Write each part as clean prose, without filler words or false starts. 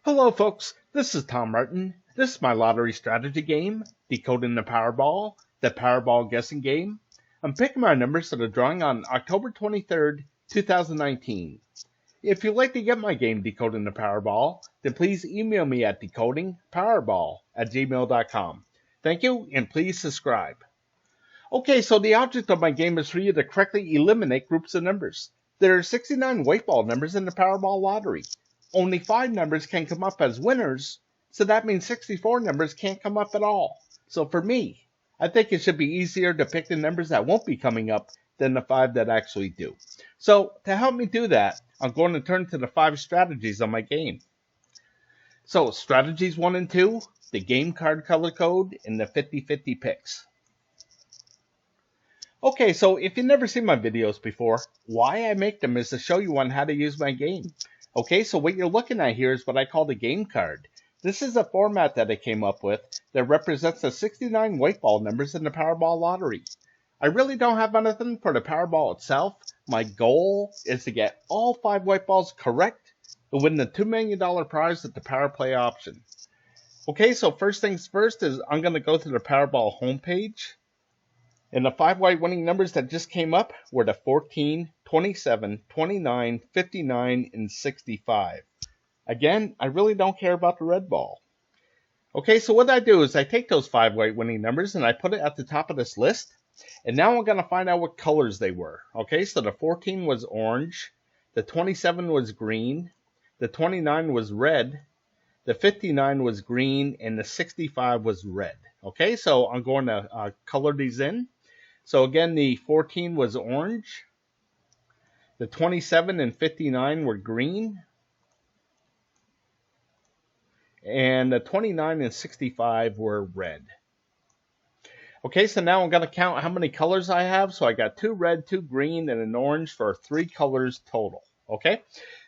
Hello folks, this is Tom Martin. This is my lottery strategy game, Decoding the Powerball guessing game. I'm picking my numbers for the drawing on October 23rd, 2019. If you'd like to get my game Decoding the Powerball, then please email me at decodingpowerball@gmail.com. Thank you, and please subscribe. Okay, so the object of my game is for you to correctly eliminate groups of numbers. There are 69 white ball numbers in the Powerball lottery. Only 5 numbers can come up as winners, so that means 64 numbers can't come up at all. So for me, I think it should be easier to pick the numbers that won't be coming up than the 5 that actually do. So to help me do that, I'm going to turn to the 5 strategies on my game. So strategies 1 and 2, the game card color code, and the 50-50 picks. Okay, so if you've never seen my videos before, why I make them is to show you on how to use my game. Okay, so what you're looking at here is what I call the game card. This is a format that I came up with that represents the 69 white ball numbers in the Powerball lottery. I really don't have anything for the Powerball itself. My goal is to get all 5 white balls correct and win the $2 million prize at the Power Play option. Okay, so first things first is I'm going to go to the Powerball homepage. And the 5 white winning numbers that just came up were the 14, 27, 29, 59, and 65. Again, I really don't care about the red ball. Okay, so what I do is I take those 5 white winning numbers and I put it at the top of this list. And now I'm going to find out what colors they were. Okay, so the 14 was orange, the 27 was green, the 29 was red, the 59 was green, and the 65 was red. Okay, so I'm going to color these in. So again, the 14 was orange, the 27 and 59 were green, and the 29 and 65 were red. Okay, so now I'm going to count how many colors I have. So I got 2 red, 2 green, and an orange for 3 colors total. Okay,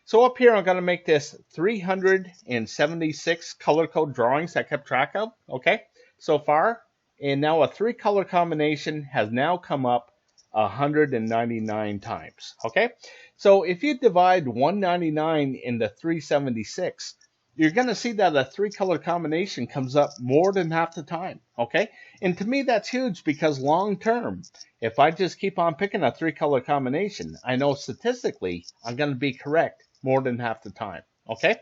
so up here I'm going to make this 376 color code drawings I kept track of, okay, so far. And now a 3 color combination has now come up 199 times. Okay, so if you divide 199 into 376, you're going to see that a 3 color combination comes up more than half the time. Okay, and to me that's huge because long term, if I just keep on picking a 3 color combination, I know statistically I'm going to be correct more than half the time. Okay,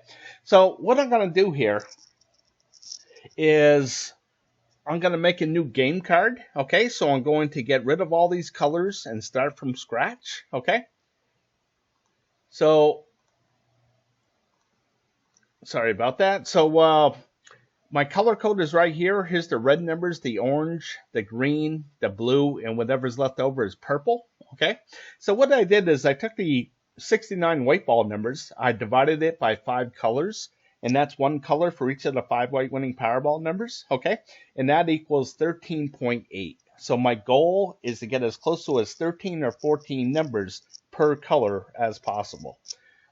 so what I'm going to do here is I'm going to make a new game card, okay? So I'm going to get rid of all these colors and start from scratch, okay? So, sorry about that. So, my color code is right here. Here's the red numbers, the orange, the green, the blue, and whatever's left over is purple, okay? So what I did is I took the 69 white ball numbers, I divided it by 5 colors, and that's 1 color for each of the 5 white winning Powerball numbers, okay? And that equals 13.8. So my goal is to get as close to as 13 or 14 numbers per color as possible,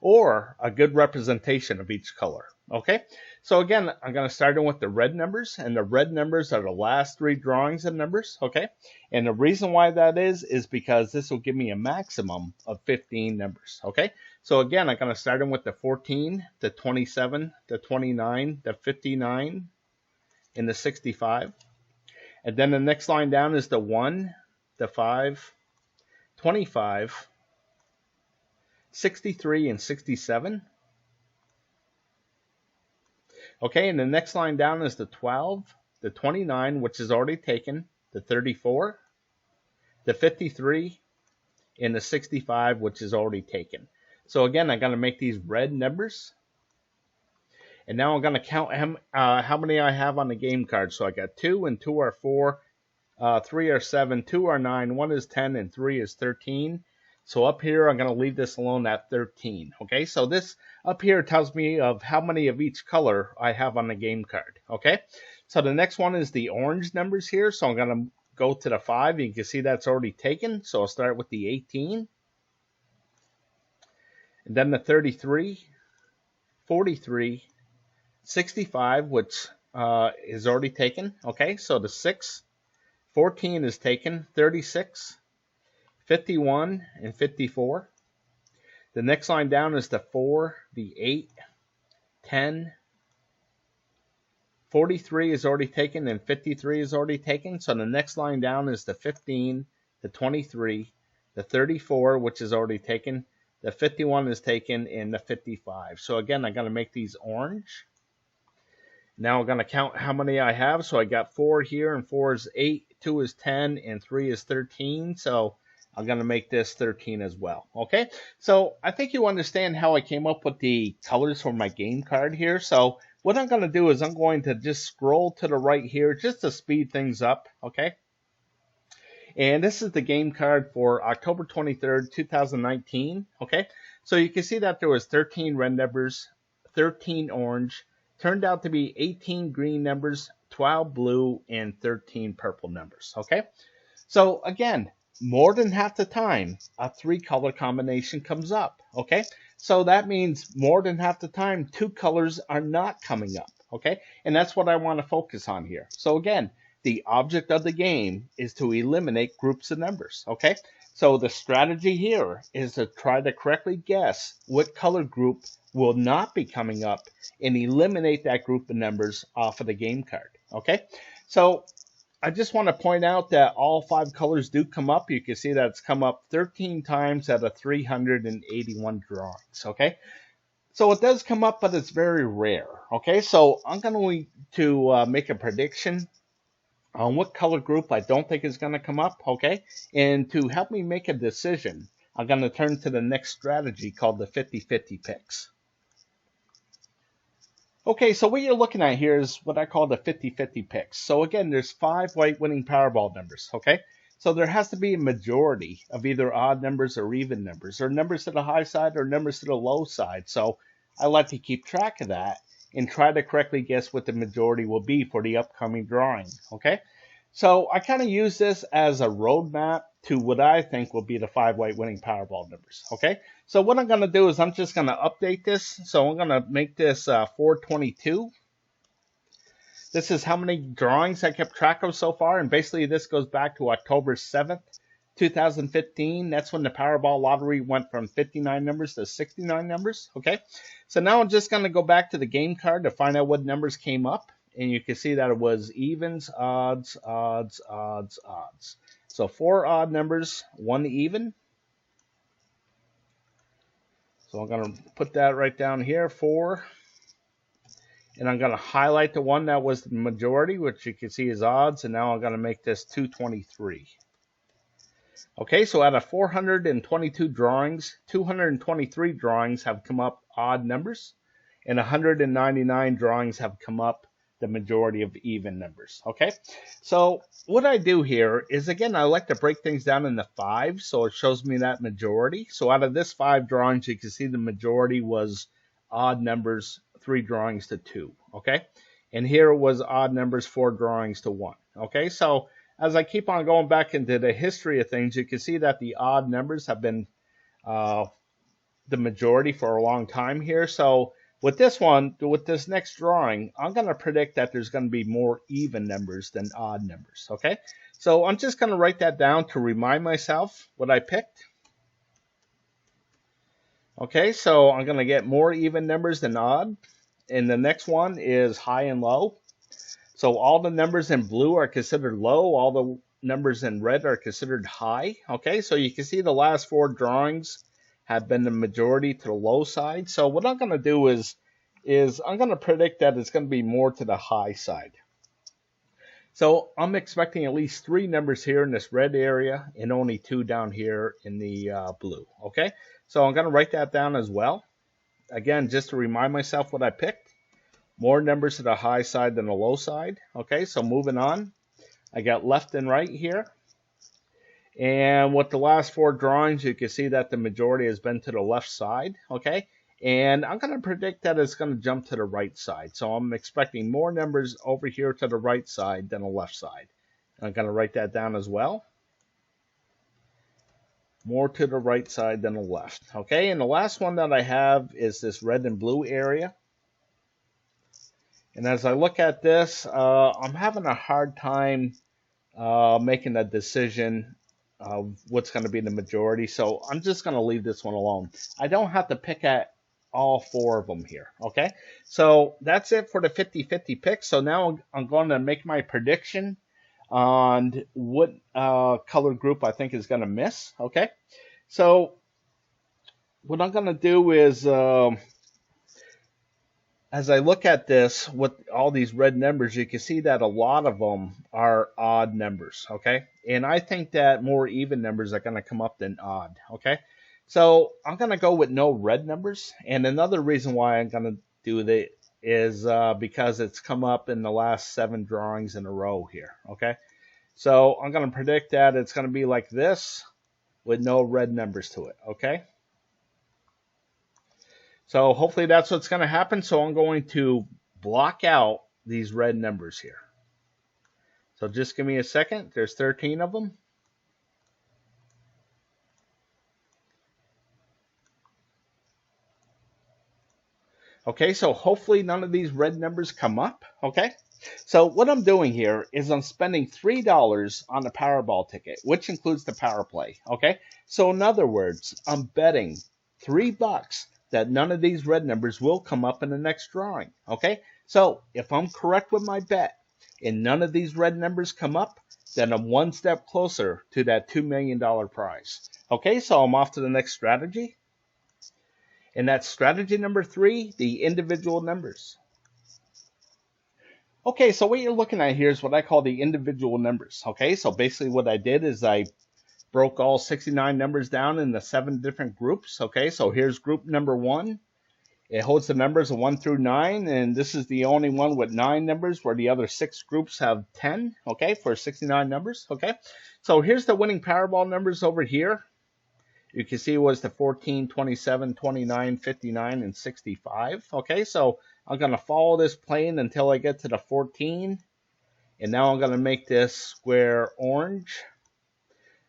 or a good representation of each color, okay? So again, I'm going to start in with the red numbers, and the red numbers are the last 3 drawings of numbers, okay? And the reason why that is because this will give me a maximum of 15 numbers, okay? So again, I'm going to start in with the 14, the 27, the 29, the 59, and the 65. And then the next line down is the 1, the 5, 25, 63, and 67. Okay, and the next line down is the 12, the 29, which is already taken, the 34, the 53, and the 65, which is already taken. So again, I'm going to make these red numbers. And now I'm going to count how many I have on the game card. So I got 2, and 2 are 4, 3 are 7, 2 are 9, 1 is 10, and 3 is 13. So up here, I'm going to leave this alone at 13. Okay, so this up here tells me of how many of each color I have on the game card. Okay, so the next one is the orange numbers here. So I'm going to go to the 5. You can see that's already taken. So I'll start with the 18. And then the 33, 43, 65, which is already taken. Okay, so the 6, 14 is taken, 36, 51, and 54. The next line down is the 4, the 8, 10, 43 is already taken and 53 is already taken. So the next line down is the 15, the 23, the 34, which is already taken, the 51 is taken, and the 55. So again, I'm going to make these orange. Now I'm going to count how many I have. So I got 4 here, and 4 is 8, 2 is 10, and 3 is 13. So I'm going to make this 13 as well. Okay, so I think you understand how I came up with the colors for my game card here. So what I'm going to do is I'm going to just scroll to the right here just to speed things up. Okay, and this is the game card for October 23rd, 2019. Okay, so you can see that there was 13 red numbers, 13 orange, turned out to be 18 green numbers, 12 blue, and 13 purple numbers. Okay, so again, more than half the time, a 3-color combination comes up, okay? So that means more than half the time, 2 colors are not coming up, okay? And that's what I want to focus on here. So again, the object of the game is to eliminate groups of numbers, okay? So the strategy here is to try to correctly guess what color group will not be coming up and eliminate that group of numbers off of the game card, okay? So I just want to point out that all 5 colors do come up. You can see that it's come up 13 times out of 381 drawings, okay? So it does come up, but it's very rare, okay? So I'm going to make a prediction on what color group I don't think is going to come up, okay? And to help me make a decision, I'm going to turn to the next strategy called the 50-50 picks. Okay, so what you're looking at here is what I call the 50-50 picks. So again, there's 5 white winning Powerball numbers, okay? So there has to be a majority of either odd numbers or even numbers, or numbers to the high side or numbers to the low side. So I like to keep track of that and try to correctly guess what the majority will be for the upcoming drawing, okay? So I kind of use this as a roadmap to what I think will be the 5 white winning Powerball numbers, okay? So what I'm going to do is I'm just going to update this. So I'm going to make this 422. This is how many drawings I kept track of so far, and basically this goes back to October 7th, 2015. That's when the Powerball lottery went from 59 numbers to 69 numbers, okay? So now I'm just going to go back to the game card to find out what numbers came up, and you can see that it was evens, odds, odds, odds, odds. So 4 odd numbers, 1 even. So I'm going to put that right down here, 4. And I'm going to highlight the one that was the majority, which you can see is odds. And now I'm going to make this 223. Okay, so out of 422 drawings, 223 drawings have come up odd numbers. And 199 drawings have come up the majority of even numbers, okay? So what I do here is, again, I like to break things down into 5, so it shows me that majority. So out of this 5 drawings, you can see the majority was odd numbers, 3 drawings to 2, okay? And here it was odd numbers, 4 drawings to 1, okay? So as I keep on going back into the history of things, you can see that the odd numbers have been the majority for a long time here. So with this one, with this next drawing, I'm going to predict that there's going to be more even numbers than odd numbers, okay? So I'm just going to write that down to remind myself what I picked. Okay, so I'm going to get more even numbers than odd. And the next one is high and low. So all the numbers in blue are considered low. All the numbers in red are considered high. Okay, so you can see the last 4 drawings have been the majority to the low side. So what I'm going to do is I'm going to predict that it's going to be more to the high side. So I'm expecting at least 3 numbers here in this red area and only 2 down here in the blue. Okay, so I'm going to write that down as well. Again, just to remind myself what I picked. More numbers to the high side than the low side. Okay, so moving on. I got left and right here. And with the last 4 drawings, you can see that the majority has been to the left side, okay? And I'm going to predict that it's going to jump to the right side. So I'm expecting more numbers over here to the right side than the left side. I'm going to write that down as well. More to the right side than the left, okay? And the last one that I have is this red and blue area. And as I look at this, I'm having a hard time making a decision of what's going to be the majority. So I'm just going to leave this one alone. I don't have to pick at all 4 of them here. Okay, so that's it for the 50-50 pick. So now I'm going to make my prediction on what color group I think is going to miss. Okay, so what I'm going to do is, as I look at this with all these red numbers, you can see that a lot of them are odd numbers, okay? And I think that more even numbers are going to come up than odd, okay? So I'm going to go with no red numbers. And another reason why I'm going to do that is because it's come up in the last 7 drawings in a row here, okay? So I'm going to predict that it's going to be like this with no red numbers to it, okay? So hopefully that's what's going to happen. So I'm going to block out these red numbers here. So just give me a second. There's 13 of them. Okay, so hopefully none of these red numbers come up. Okay, so what I'm doing here is I'm spending $3 on the Powerball ticket, which includes the power play. Okay, so in other words, I'm betting $3 that none of these red numbers will come up in the next drawing. Okay, so if I'm correct with my bet and none of these red numbers come up, then I'm one step closer to that $2 million prize. Okay, so I'm off to the next strategy. And that's strategy number 3, the individual numbers. Okay, so what you're looking at here is what I call the individual numbers. Okay, so basically what I did is I broke all 69 numbers down into 7 different groups. Okay, so here's group number 1. It holds the numbers of 1 through 9, and this is the only one with 9 numbers, where the other 6 groups have 10, okay, for 69 numbers. Okay, so here's the winning Powerball numbers over here. You can see it was the 14, 27, 29, 59, and 65. Okay, so I'm going to follow this plane until I get to the 14. And now I'm going to make this square orange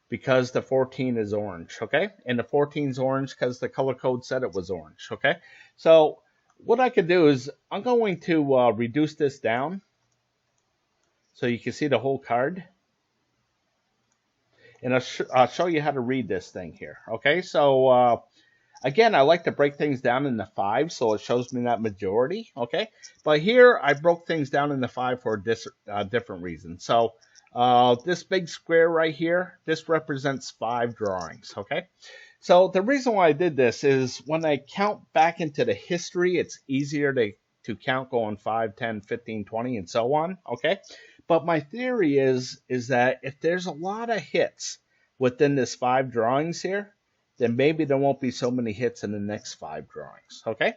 because the 14 is orange. Okay, and the 14 is orange because the color code said it was orange. Okay, so what I could do is I'm going to reduce this down so you can see the whole card. And I'll show you how to read this thing here. Okay, so again, I like to break things down into 5 so it shows me that majority. Okay, but here I broke things down into 5 for a different reason. So this big square right here, this represents 5 drawings. Okay, so the reason why I did this is when I count back into the history, it's easier to count going 5, 10, 15, 20, and so on. Okay. But my theory is that if there's a lot of hits within this 5 drawings here, then maybe there won't be so many hits in the next 5 drawings. Okay,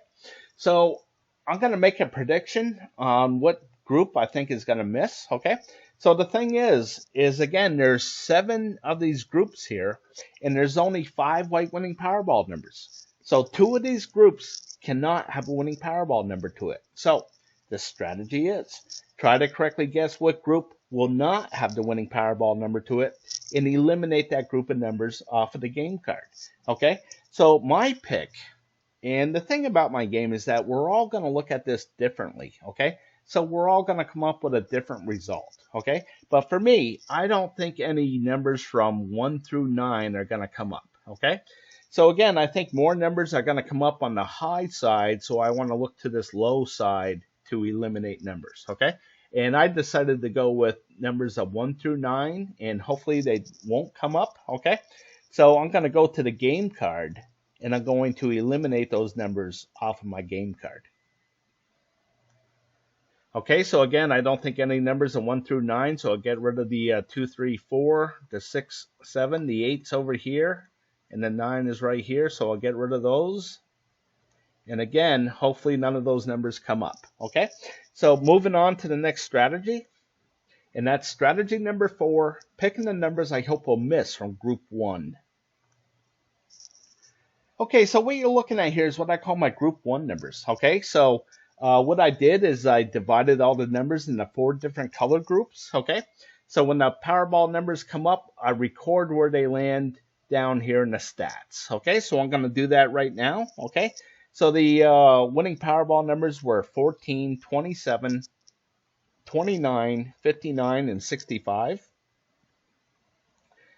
so I'm going to make a prediction on what group I think is going to miss. Okay, so the thing is again, there's 7 of these groups here, and there's only 5 white winning Powerball numbers. So 2 of these groups cannot have a winning Powerball number to it. So the strategy is try to correctly guess what group will not have the winning Powerball number to it and eliminate that group of numbers off of the game card. Okay, so my pick, and the thing about my game is that we're all going to look at this differently. Okay, so we're all going to come up with a different result. Okay, but for me, I don't think any numbers from 1 through 9 are going to come up. Okay, so again, I think more numbers are going to come up on the high side, so I want to look to this low side to eliminate numbers. Okay, and I decided to go with numbers of 1 through 9, and hopefully they won't come up. Okay, so I'm going to go to the game card, and I'm going to eliminate those numbers off of my game card. Okay, so again, I don't think any numbers of 1 through 9, so I'll get rid of the 2, 3, 4, the 6, 7, the 8's over here, and the 9 is right here, so I'll get rid of those. And again, hopefully none of those numbers come up. Okay, so moving on to the next strategy. And that's strategy number 4, picking the numbers I hope will miss from group 1. Okay, so what you're looking at here is what I call my group 1 numbers. Okay, so what I did is I divided all the numbers into 4 different color groups. Okay, so when the Powerball numbers come up, I record where they land down here in the stats. Okay, so I'm going to do that right now. Okay. So the winning Powerball numbers were 14, 27, 29, 59, and 65.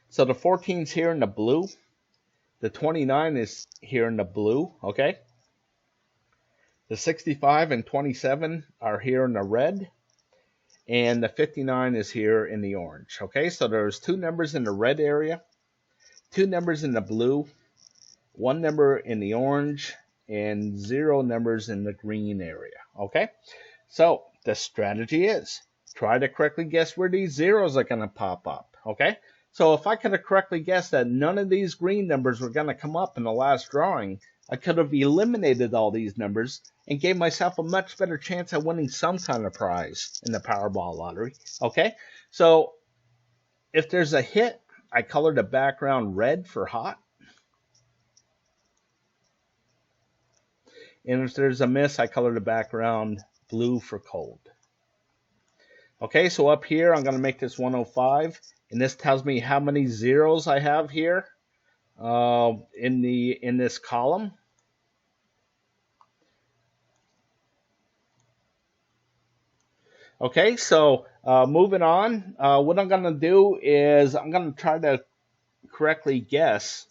So the 14's here in the blue. The 29 is here in the blue, okay? The 65 and 27 are here in the red, and the 59 is here in the orange. Okay, so there's 2 numbers in the red area, 2 numbers in the blue, 1 number in the orange, and 0 numbers in the green area. Okay, so the strategy is try to correctly guess where these zeros are going to pop up. Okay, so if I could have correctly guessed that none of these green numbers were going to come up in the last drawing, I could have eliminated all these numbers and gave myself a much better chance at winning some kind of prize in the Powerball lottery. Okay, so if there's a hit, I color the background red for hot. And if there's a miss, I color the background blue for cold. Okay, so up here, I'm going to make this 105. And this tells me how many zeros I have here in this column. Okay, so moving on, what I'm going to do is I'm going to try to correctly guess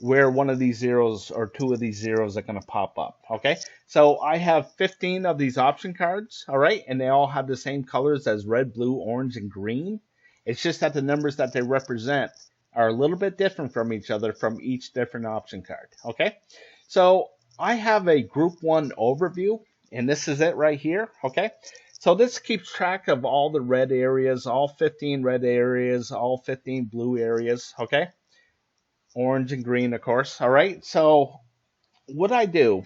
where one of these zeros or 2 of these zeros are going to pop up. Okay, so I have 15 of these option cards, all right, and they all have the same colors as red, blue, orange, and green. It's just that the numbers that they represent are a little bit different from each other from each different option card. Okay, so I have a group 1 overview, and this is it right here. Okay, so this keeps track of all the red areas, all 15 red areas, all 15 blue areas. Okay, orange and green, of course. All right, so what I do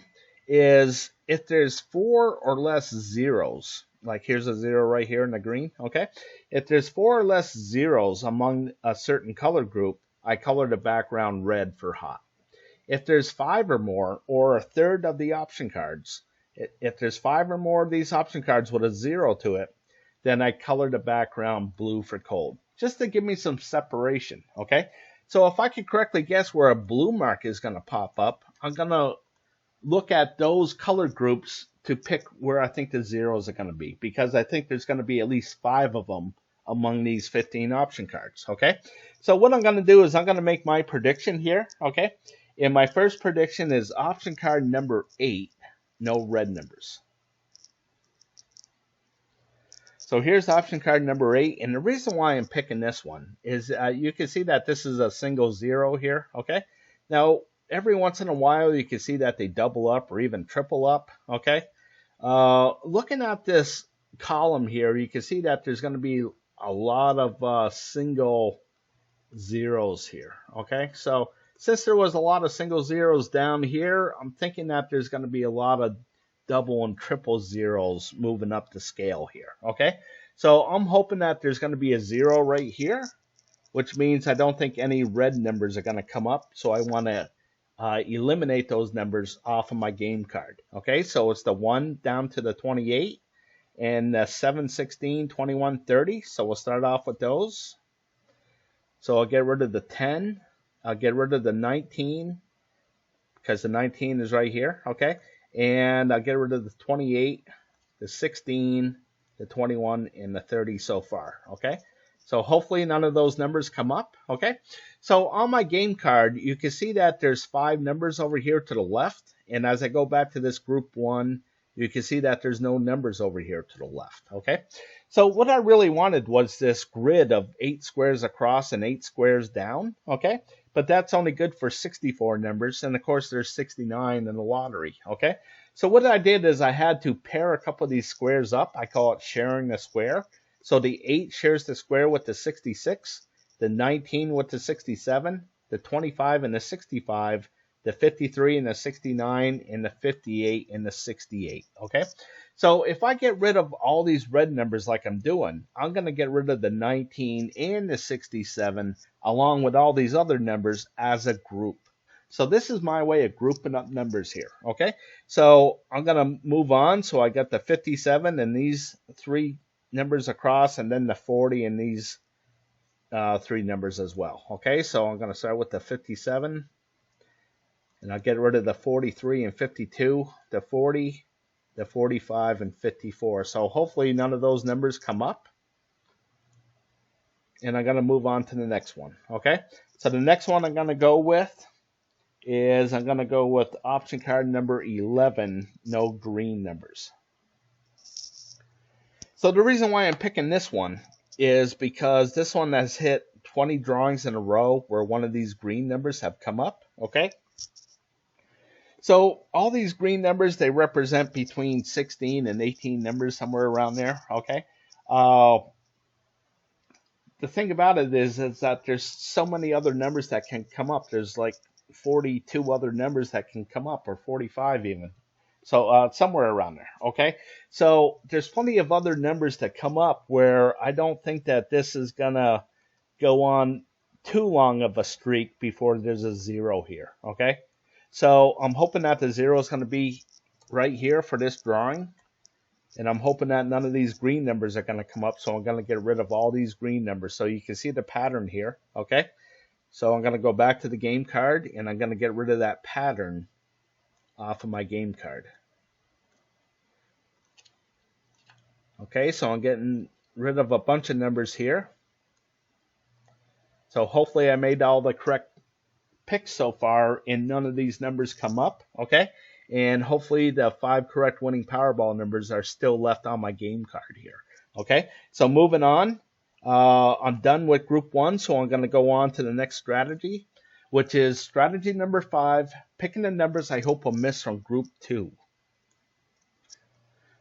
is if there's 4 or less zeros, like here's a 0 right here in the green, okay? If there's 4 or less zeros among a certain color group, I color the background red for hot. If there's 5 or more, or a third of the option cards, if there's 5 or more of these option cards with a 0 to it, then I color the background blue for cold, just to give me some separation, okay? So if I can correctly guess where a blue mark is going to pop up, I'm going to look at those color groups to pick where I think the zeros are going to be, because I think there's going to be at least 5 of them among these 15 option cards, okay? So what I'm going to do is I'm going to make my prediction here, okay? And my first prediction is option card number 8, no red numbers. So here's option card number 8, and the reason why I'm picking this one is you can see that this is a single 0 here, okay? Now, every once in a while, you can see that they double up or even triple up, okay? Looking at this column here, you can see that there's going to be a lot of single zeros here, okay? So since there was a lot of single zeros down here, I'm thinking that there's going to be a lot of double and triple zeros moving up the scale here, okay? So I'm hoping that there's going to be a 0 right here, which means I don't think any red numbers are going to come up, so I want to eliminate those numbers off of my game card. Okay, so it's the 1 down to the 28, and the 7, 16, 21, 30. So we'll start off with those. So I'll get rid of the 10. I'll get rid of the 19, because the 19 is right here. Okay, and I'll get rid of the 28, the 16, the 21, and the 30 so far. Okay, so hopefully none of those numbers come up, okay? So on my game card, you can see that there's 5 numbers over here to the left. And as I go back to this group 1, you can see that there's no numbers over here to the left, okay? So what I really wanted was this grid of 8 squares across and 8 squares down, okay? But that's only good for 64 numbers. And of course, there's 69 in the lottery, okay? So what I did is I had to pair a couple of these squares up. I call it sharing a square. So the 8 shares the square with the 66, the 19 with the 67, the 25 and the 65, the 53 and the 69, and the 58 and the 68, okay? So if I get rid of all these red numbers like I'm doing, I'm going to get rid of the 19 and the 67 along with all these other numbers as a group. So this is my way of grouping up numbers here, okay? So I'm going to move on. So I got the 57 and these 3 numbers across, and then the 40 and these 3 numbers as well. Okay, so I'm going to start with the 57, and I'll get rid of the 43 and 52, the 40, the 45, and 54. So hopefully none of those numbers come up. And I'm going to move on to the next one. Okay, so the next one I'm going to go with is I'm going to go with option card number 11, no green numbers. So the reason why I'm picking this one is because this one has hit 20 drawings in a row where one of these green numbers have come up, okay? So all these green numbers, they represent between 16 and 18 numbers, somewhere around there, okay? The thing about it is that there's so many other numbers that can come up. There's like 42 other numbers that can come up, or 45 even. So somewhere around there, okay? So there's plenty of other numbers that come up where I don't think that this is going to go on too long of a streak before there's a 0 here, okay? So I'm hoping that the 0 is going to be right here for this drawing. And I'm hoping that none of these green numbers are going to come up, so I'm going to get rid of all these green numbers. So you can see the pattern here, okay? So I'm going to go back to the game card, and I'm going to get rid of that pattern off of my game card. Okay, so I'm getting rid of a bunch of numbers here. So hopefully I made all the correct picks so far, and none of these numbers come up, okay? And hopefully the 5 correct winning Powerball numbers are still left on my game card here. Okay, so moving on. I'm done with group 1, so I'm going to go on to the next strategy, which is strategy number 5, picking the numbers I hope will miss from group 2.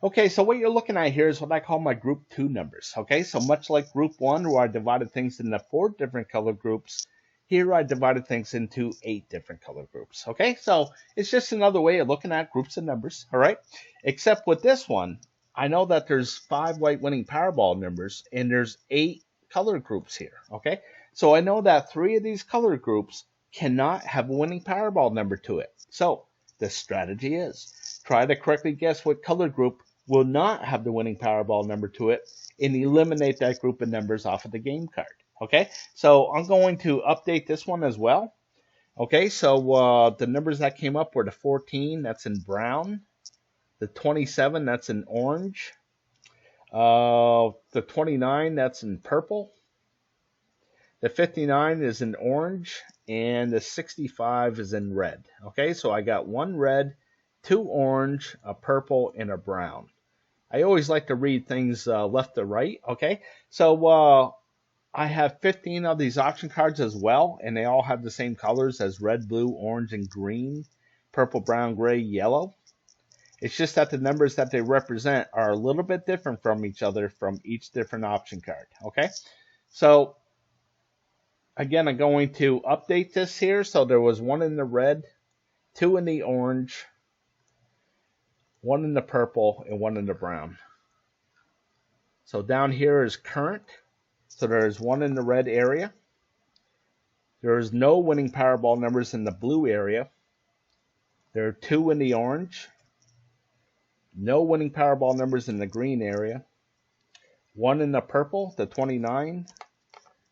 Okay, so what you're looking at here is what I call my group 2 numbers. Okay, so much like group 1, where I divided things into 4 different color groups, here I divided things into 8 different color groups, okay? So it's just another way of looking at groups of numbers, all right? Except with this one, I know that there's 5 white winning Powerball numbers, and there's 8 color groups here, okay? So I know that 3 of these color groups cannot have a winning Powerball number to it. So the strategy is try to correctly guess what color group will not have the winning Powerball number to it, and eliminate that group of numbers off of the game card. Okay, so I'm going to update this one as well. Okay, so the numbers that came up were the 14, that's in brown. The 27, that's in orange. The 29, that's in purple. The 59 is in orange. And the 65 is in red. Okay, so I got 1 red, 2 orange, a purple, and a brown. I always like to read things left to right. Okay, so I have 15 of these auction cards as well, and they all have the same colors as red, blue, orange, and green, purple, brown, gray, yellow. It's just that the numbers that they represent are a little bit different from each other from each different option card, okay? So, again, I'm going to update this here. So there was 1 in the red, 2 in the orange, 1 in the purple, and 1 in the brown. So down here is current. So there's 1 in the red area. There is no winning Powerball numbers in the blue area. There are 2 in the orange. No winning Powerball numbers in the green area. 1 in the purple, the 29.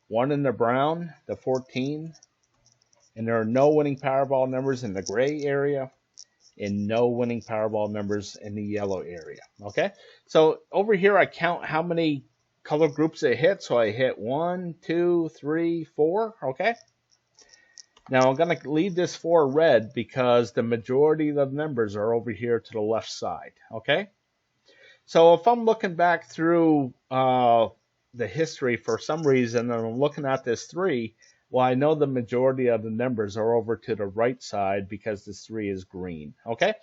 1 in the brown, the 14. And there are no winning Powerball numbers in the gray area. And no winning Powerball numbers in the yellow area. Okay? So over here I count how many color groups it hit. So I hit 1, 2, 3, 4. Okay. Now I'm going to leave this 4 red because the majority of the numbers are over here to the left side. Okay. So if I'm looking back through the history for some reason and I'm looking at this 3, well, I know the majority of the numbers are over to the right side because this 3 is green. Okay.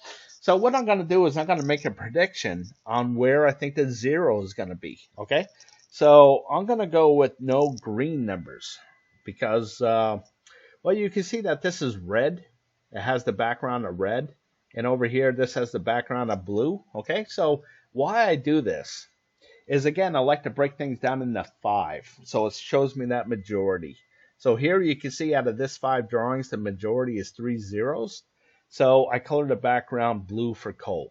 So what I'm going to do is I'm going to make a prediction on where I think the 0 is going to be. Okay. So I'm going to go with no green numbers because, well, you can see that this is red. It has the background of red. And over here, this has the background of blue. Okay, so why I do this is, again, I like to break things down into 5. So it shows me that majority. So here you can see out of this 5 drawings, the majority is 3 zeros. So I colored the background blue for cold.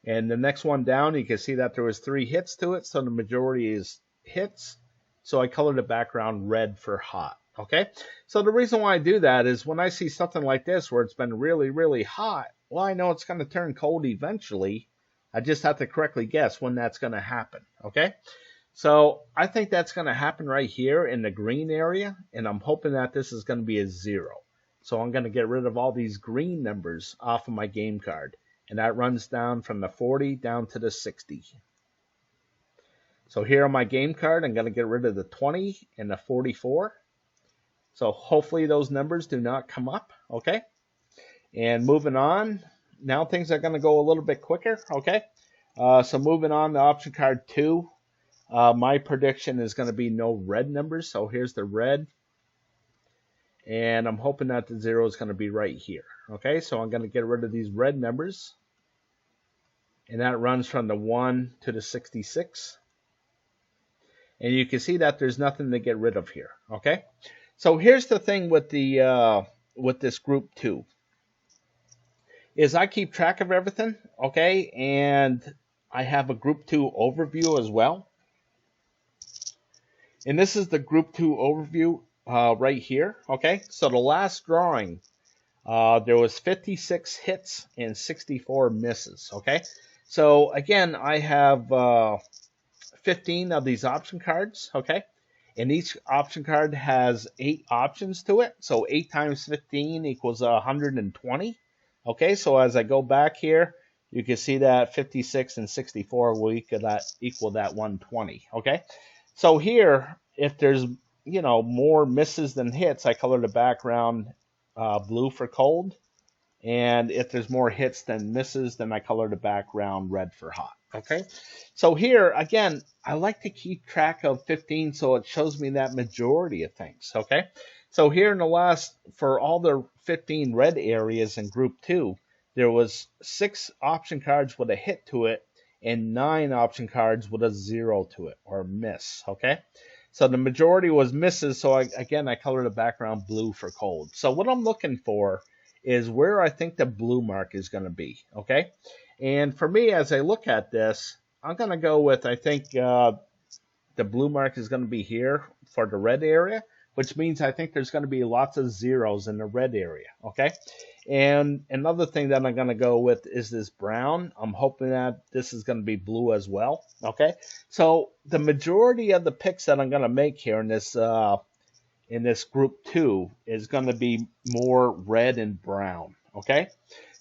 And the next one down, you can see that there was 3 hits to it. So the majority is hits. So I colored the background red for hot. Okay, so the reason why I do that is when I see something like this where it's been really, really hot, well, I know it's going to turn cold eventually. I just have to correctly guess when that's going to happen. Okay, so I think that's going to happen right here in the green area, and I'm hoping that this is going to be a 0. So I'm going to get rid of all these green numbers off of my game card. And that runs down from the 40 down to the 60. So here on my game card, I'm going to get rid of the 20 and the 44. So hopefully those numbers do not come up, okay? And moving on, now things are going to go a little bit quicker, okay? So moving on to option card 2, my prediction is going to be no red numbers. So here's the red. And I'm hoping that the 0 is going to be right here, okay? So I'm going to get rid of these red numbers. And that runs from the 1 to the 66. And you can see that there's nothing to get rid of here, okay? So here's the thing with the with this group 2 is I keep track of everything, okay? And I have a group 2 overview as well. And this is the group 2 overview right here, okay? So the last drawing, there was 56 hits and 64 misses, okay? So again, I have 15 of these option cards, okay? And each option card has 8 options to it. So 8 times 15 equals 120. Okay, so as I go back here, you can see that 56 and 64 will equal that 120. Okay, so here, if there's more misses than hits, I color the background blue for cold. And if there's more hits than misses, then I color the background red for hot. Okay, so here again, I like to keep track of 15 so it shows me that majority of things. Okay, so here in the last, for all the 15 red areas in group 2, there was 6 option cards with a hit to it and 9 option cards with a 0 to it, or miss. Okay, so the majority was misses, so I color the background blue for cold. So what I'm looking for is where I think the blue mark is going to be, okay? And for me, as I look at this, I'm going to go with, I think the blue mark is going to be here for the red area, which means I think there's going to be lots of zeros in the red area, okay? And another thing that I'm going to go with is this brown. I'm hoping that this is going to be blue as well, okay? So the majority of the picks that I'm going to make here in this group 2 is going to be more red and brown, okay?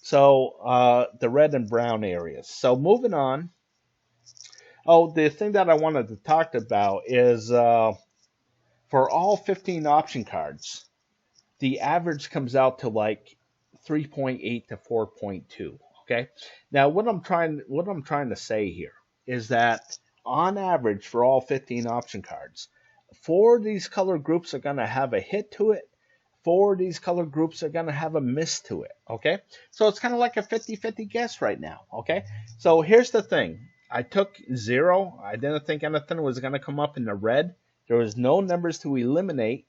So the red and brown areas. So moving on. Oh, the thing that I wanted to talk about is for all 15 option cards, the average comes out to like 3.8 to 4.2, okay? Now what I'm trying to say here is that on average for all 15 option cards, 4 of these color groups are going to have a hit to it. 4 of these color groups are going to have a miss to it, okay? So it's kind of like a 50-50 guess right now, okay? So here's the thing. I took 0. I didn't think anything was going to come up in the red. There was no numbers to eliminate.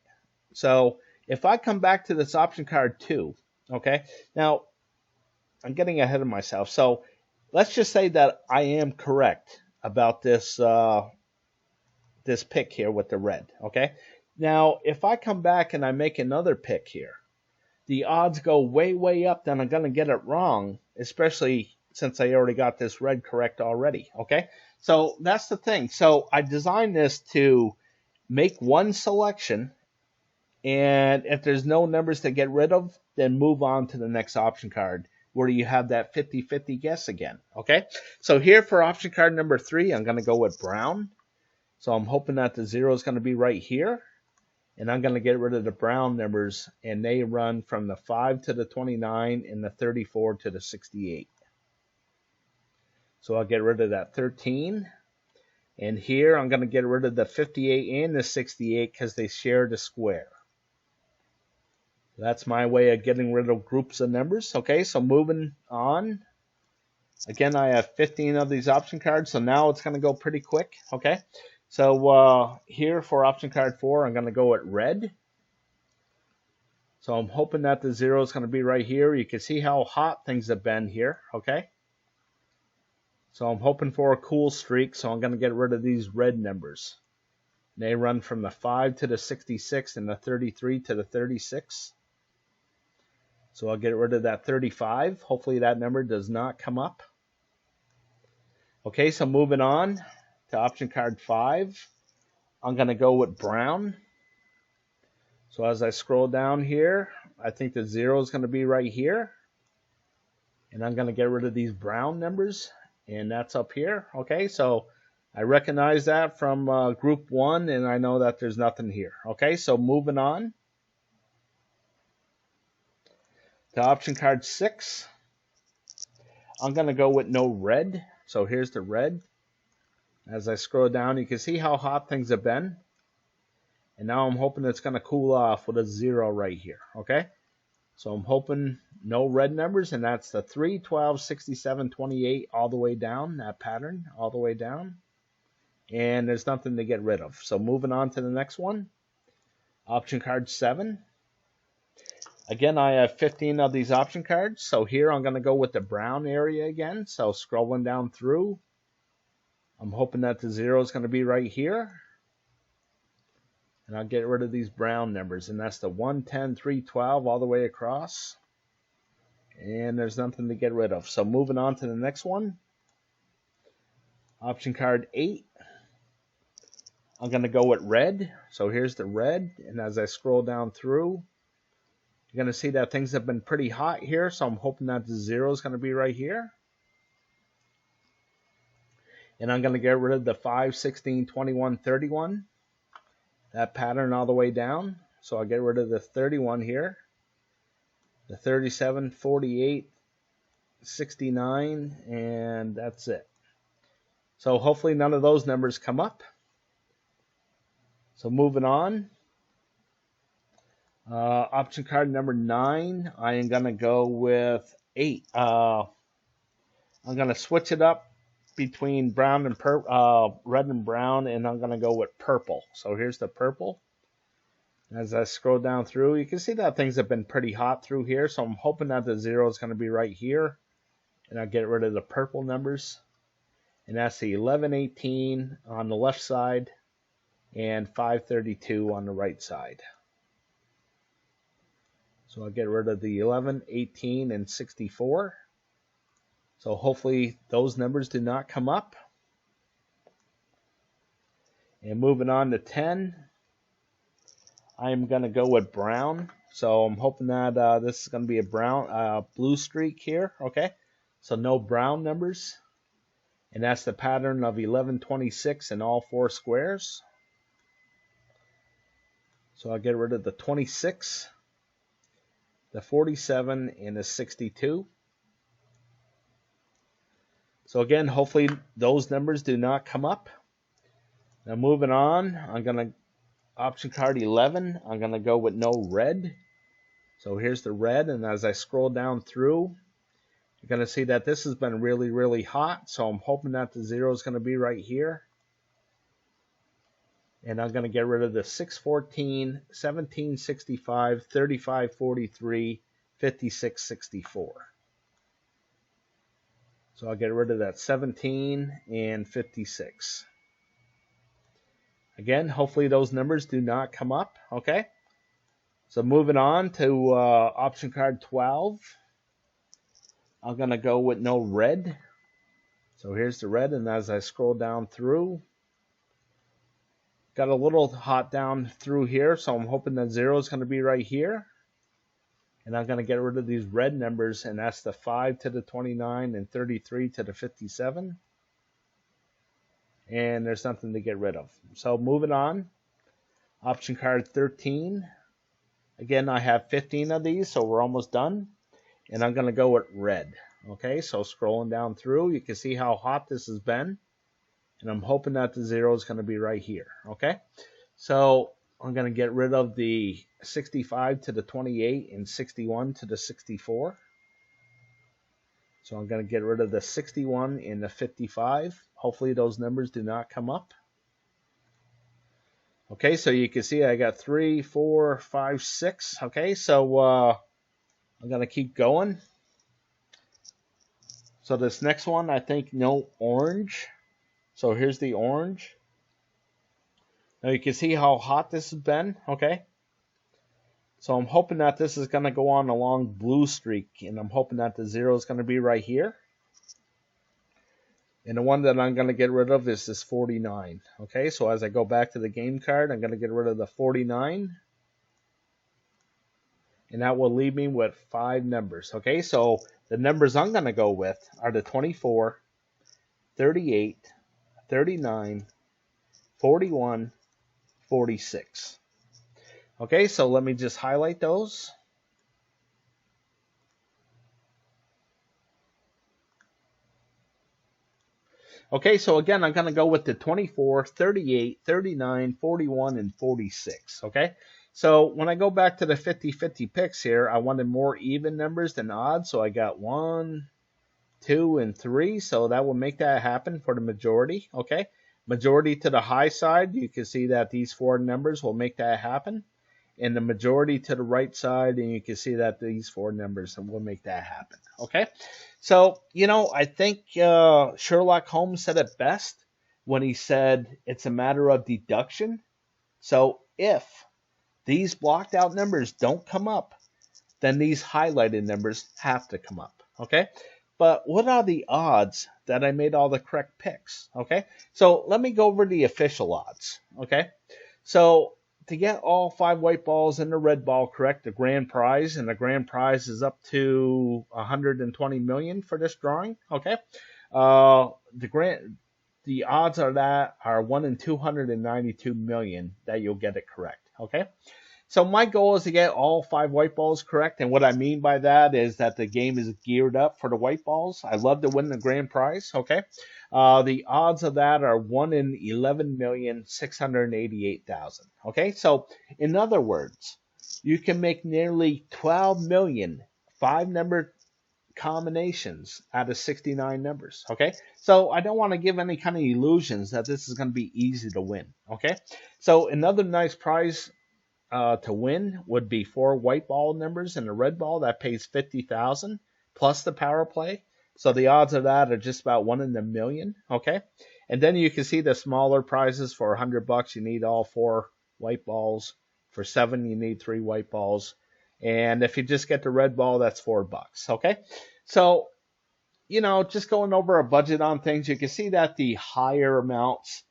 So if I come back to this option card 2, okay? Now, I'm getting ahead of myself. So let's just say that I am correct about this this pick here with the red, okay? Now, if I come back and I make another pick here, the odds go way, way up that I'm going to get it wrong, especially since I already got this red correct already, okay? So that's the thing. So I designed this to make one selection, and if there's no numbers to get rid of, then move on to the next option card where you have that 50-50 guess again, okay? So here for option card number 3, I'm going to go with brown. So I'm hoping that the 0 is going to be right here. And I'm going to get rid of the brown numbers, and they run from the 5 to the 29 and the 34 to the 68. So I'll get rid of that 13. And here I'm going to get rid of the 58 and the 68 because they share the square. That's my way of getting rid of groups of numbers. Okay, so moving on. Again, I have 15 of these option cards, so now it's going to go pretty quick. Okay. So here for option card 4, I'm going to go with red. So I'm hoping that the 0 is going to be right here. You can see how hot things have been here, okay? So I'm hoping for a cool streak, so I'm going to get rid of these red numbers. They run from the 5 to the 66 and the 33 to the 36. So I'll get rid of that 35. Hopefully that number does not come up. Okay, so moving on to option card 5, I'm going to go with brown. So as I scroll down here, I think the 0 is going to be right here. And I'm going to get rid of these brown numbers. And that's up here. Okay, so I recognize that from group 1, and I know that there's nothing here. Okay, so moving on to option card 6. I'm going to go with no red. So here's the red. As I scroll down, you can see how hot things have been. And now I'm hoping it's going to cool off with a 0 right here. Okay, so I'm hoping no red numbers, and that's the 3, 12, 67, 28 all the way down, that pattern all the way down. And there's nothing to get rid of. So moving on to the next one, option card 7. Again, I have 15 of these option cards. So here I'm going to go with the brown area again. So scrolling down through, I'm hoping that the 0 is going to be right here. And I'll get rid of these brown numbers. And that's the 1, 10, 3, 12 all the way across. And there's nothing to get rid of. So moving on to the next one, option card 8. I'm going to go with red. So here's the red. And as I scroll down through, you're going to see that things have been pretty hot here. So I'm hoping that the 0 is going to be right here. And I'm going to get rid of the 5, 16, 21, 31. That pattern all the way down. So I'll get rid of the 31 here. The 37, 48, 69, and that's it. So hopefully none of those numbers come up. So moving on. Option card number 9. I am going to go with 8. I'm going to switch it up between brown and red and brown, and I'm going to go with purple. So here's the purple. As I scroll down through, you can see that things have been pretty hot through here, so I'm hoping that the 0 is going to be right here, and I'll get rid of the purple numbers. And that's the 11, 18 on the left side and 532 on the right side. So I'll get rid of the 11, 18, and 64. So hopefully those numbers do not come up. And moving on to 10, I'm going to go with brown. So I'm hoping that this is going to be a brown, blue streak here. Okay, so no brown numbers. And that's the pattern of 11, 26 in all 4 squares. So I'll get rid of the 26, the 47, and the 62. So again, hopefully those numbers do not come up. Now moving on, I'm going to option card 11. I'm going to go with no red. So here's the red, and as I scroll down through, you're going to see that this has been really, really hot. So I'm hoping that the 0 is going to be right here. And I'm going to get rid of the 614, 1765, 3543, 5664. So I'll get rid of that 17 and 56. Again, hopefully those numbers do not come up. Okay. So moving on to option card 12. I'm going to go with no red. So here's the red, and as I scroll down through, got a little hot down through here, so I'm hoping that 0 is going to be right here. And I'm going to get rid of these red numbers, and that's the 5 to the 29 and 33 to the 57. And there's nothing to get rid of. So moving on, option card 13. Again, I have 15 of these, so we're almost done. And I'm going to go with red. Okay, so scrolling down through, you can see how hot this has been. And I'm hoping that the 0 is going to be right here. Okay, so I'm going to get rid of the 65 to the 28 and 61 to the 64. So I'm going to get rid of the 61 and the 55. Hopefully those numbers do not come up. Okay, so you can see I got 3, 4, 5, 6. Okay, so I'm going to keep going. So this next one, I think no orange. So here's the orange. Now you can see how hot this has been, okay? So I'm hoping that this is going to go on a long blue streak, and I'm hoping that the 0 is going to be right here. And the one that I'm going to get rid of is this 49, okay? So as I go back to the game card, I'm going to get rid of the 49. and that will leave me with 5 numbers. Okay, so the numbers I'm going to go with are the 24, 38, 39, 41, 46. Okay, so let me just highlight those. Okay, so again, I'm going to go with the 24, 38, 39, 41, and 46. Okay, so when I go back to the 50-50 picks here, I wanted more even numbers than odds, so I got 1, 2, and 3, so that will make that happen for the majority. Okay, majority to the high side, you can see that these 4 numbers will make that happen. And the majority to the right side, and you can see that these 4 numbers will make that happen. Okay, so I think Sherlock Holmes said it best when he said it's a matter of deduction. So if these blocked out numbers don't come up, then these highlighted numbers have to come up. Okay, but what are the odds that I made all the correct picks? Okay, so let me go over the official odds. Okay, so to get all 5 white balls and the red ball correct, the grand prize, and the grand prize is up to 120 million for this drawing. Okay, the odds are that are 1 in 292 million that you'll get it correct. Okay, so my goal is to get all 5 white balls correct, and what I mean by that is that the game is geared up for the white balls. I love to win the grand prize. Okay. The odds of that are 1 in 11,688,000. Okay, so in other words, you can make nearly 12 million 5-number combinations out of 69 numbers. Okay, so I don't want to give any kind of illusions that this is going to be easy to win. Okay, so another nice prize to win would be 4 white ball numbers and a red ball that pays 50,000 plus the power play. So the odds of that are just about 1 in a million. Okay, and then you can see the smaller prizes. For $100, you need all 4 white balls. For 7, you need 3 white balls. And if you just get the red ball, that's $4. Okay, so just going over a budget on things, you can see that the higher amounts,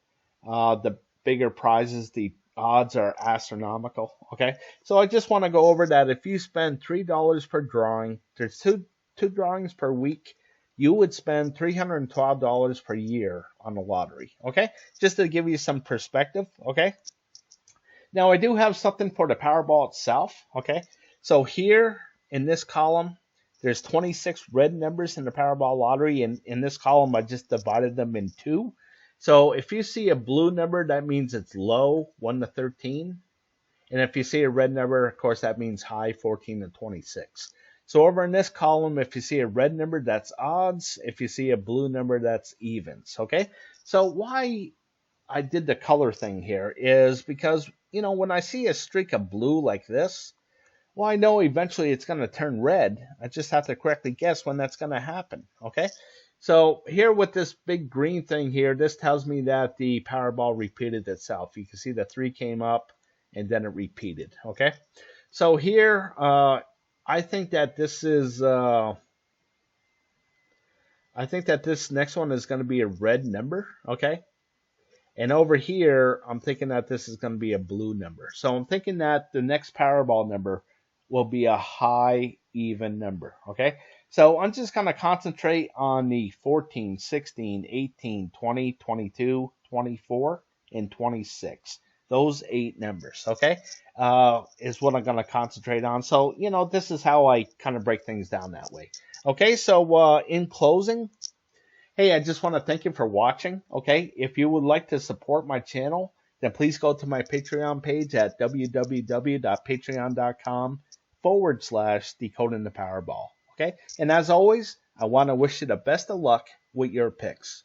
the bigger prizes, the odds are astronomical. Okay, so I just want to go over that. If you spend $3 per drawing, there's two drawings per week, you would spend $312 per year on the lottery. Okay, just to give you some perspective. Okay, now I do have something for the Powerball itself. Okay, so here in this column, there's 26 red numbers in the Powerball lottery, and in this column I just divided them in 2. So if you see a blue number, that means it's low, 1 to 13. And if you see a red number, of course, that means high, 14 to 26. So over in this column, if you see a red number, that's odds. If you see a blue number, that's evens. Okay, so why I did the color thing here is because, when I see a streak of blue like this, well, I know eventually it's going to turn red. I just have to correctly guess when that's going to happen. Okay, so here with this big green thing here, this tells me that the Powerball repeated itself. You can see the 3 came up and then it repeated. Okay, so here I think that this is I think that this next one is going to be a red number. Okay, and over here I'm thinking that this is going to be a blue number. So I'm thinking that the next Powerball number will be a high even number. Okay, so I'm just going to concentrate on the 14, 16, 18, 20, 22, 24, and 26. Those 8 numbers, okay, is what I'm going to concentrate on. So, this is how I kind of break things down that way. Okay, so in closing, hey, I just want to thank you for watching. Okay, if you would like to support my channel, then please go to my Patreon page at www.patreon.com/Decoding the Powerball. Okay, and as always, I want to wish you the best of luck with your picks.